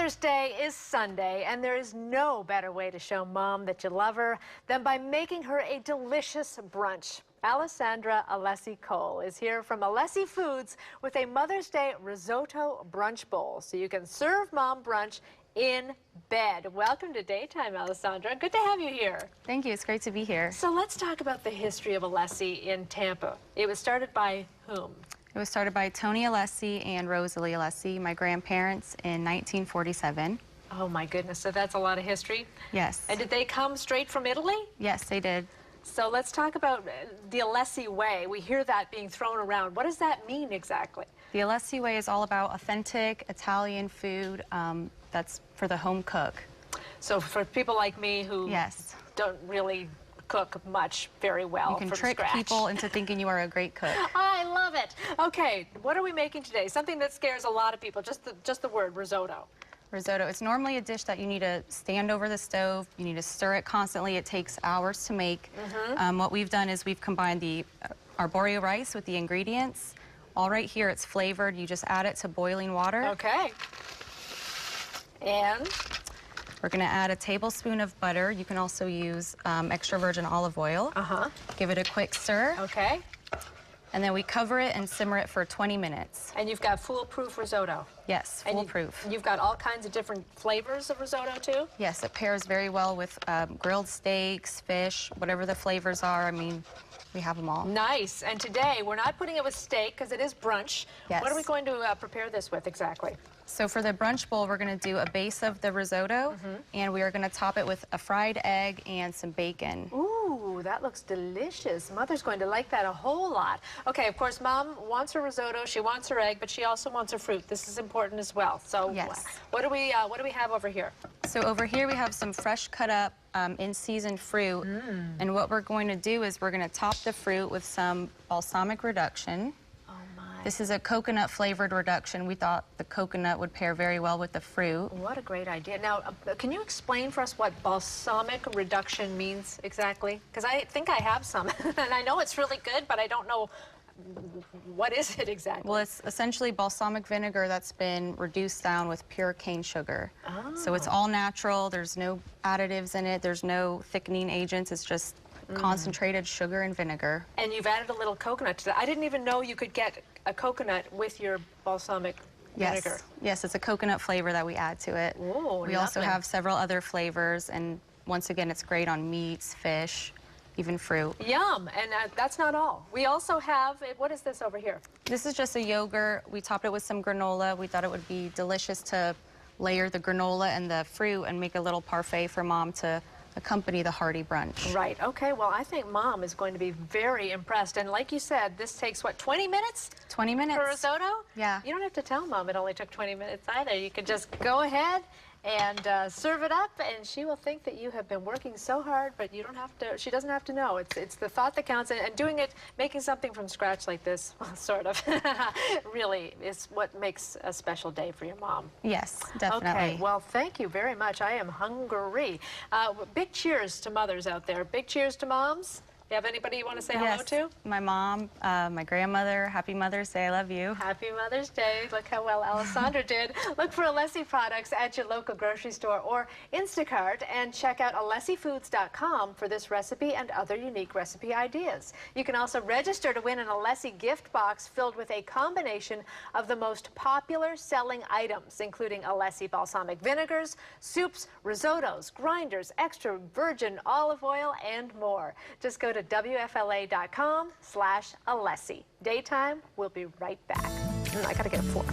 Mother's Day is Sunday, and there is no better way to show Mom that you love her than by making her a delicious brunch. Alessandra Alessi Cole is here from Alessi Foods with a Mother's Day risotto brunch bowl, so you can serve Mom brunch in bed. Welcome to Daytime, Alessandra. Good to have you here. Thank you. It's great to be here. So let's talk about the history of Alessi in Tampa. It was started by whom? It was started by Tony Alessi and Rosalie Alessi, my grandparents, in 1947. Oh my goodness, so that's a lot of history. Yes. And did they come straight from Italy? Yes, they did. So let's talk about the Alessi way. We hear that being thrown around. What does that mean exactly? The Alessi way is all about authentic Italian food that's for the home cook. So for people like me who Yes. don't really cook much very well You can from trick scratch. people into thinking you are a great cook. I love it. Okay, what are we making today? Something that scares a lot of people, just the word risotto. Risotto. It's normally a dish that you need to stand over the stove. You need to stir it constantly. It takes hours to make. What we've done is we've combined the arborio rice with the ingredients. All right here, it's flavored. You just add it to boiling water. Okay. And? We're going to add a tablespoon of butter. You can also use extra virgin olive oil. Give it a quick stir. Okay. And then we cover it and simmer it for 20 minutes. And you've got foolproof risotto. Yes, foolproof. You've got all kinds of different flavors of risotto, too? Yes, it pairs very well with grilled steaks, fish, whatever the flavors are. I mean, we have them all. Nice. And today, we're not putting it with steak because it is brunch. Yes. What are we going to prepare this with exactly? So for the brunch bowl, we're going to do a base of the risotto, and we are going to top it with a fried egg and some bacon. Ooh, that looks delicious. Mother's going to like that a whole lot. Okay, of course, Mom wants her risotto, she wants her egg, but she also wants her fruit. This is important as well. So yes. What do we have over here? So over here we have some fresh cut up in-season fruit, and what we're going to do is we're going to top the fruit with some balsamic reduction. This is a coconut flavored reduction. We thought the coconut would pair very well with the fruit. What a great idea. Now, can you explain for us what balsamic reduction means exactly? Because I think I have some, and I know it's really good, but I don't know what is it exactly. Well, it's essentially balsamic vinegar that's been reduced down with pure cane sugar. So it's all natural. There's no additives in it. There's no thickening agents. It's just concentrated sugar and vinegar. And you've added a little coconut to that. I didn't even know you could get a coconut with your balsamic vinegar. Yes, it's a coconut flavor that we add to it. Ooh, we also have several other flavors, and once again, it's great on meats, fish, even fruit. Yum, and that's not all. We also have, what is this over here? This is just a yogurt. We topped it with some granola. We thought it would be delicious to layer the granola and the fruit and make a little parfait for Mom to accompany the hearty brunch. Right, okay, well, I think Mom is going to be very impressed. And like you said, this takes, what, 20 minutes? 20 minutes. For risotto? Yeah. You don't have to tell Mom it only took 20 minutes either. You could just go ahead and serve it up, and she will think that you have been working so hard, but you don't have to, she doesn't have to know. It's the thought that counts, and doing it, making something from scratch like this, sort of, really is what makes a special day for your mom. Yes, definitely. Okay, well, thank you very much. I am hungry. Big cheers to mothers out there. Big cheers to moms. Do you have anybody you want to say hello to? My mom, my grandmother. Happy Mother's Day. I love you. Happy Mother's Day. Look how well Alessandra did. Look for Alessi products at your local grocery store or Instacart, and check out alessifoods.com for this recipe and other unique recipe ideas. You can also register to win an Alessi gift box filled with a combination of the most popular selling items, including Alessi balsamic vinegars, soups, risottos, grinders, extra virgin olive oil, and more. Just go to WFLA.com/Alessi. Daytime, we'll be right back. I gotta get a fork.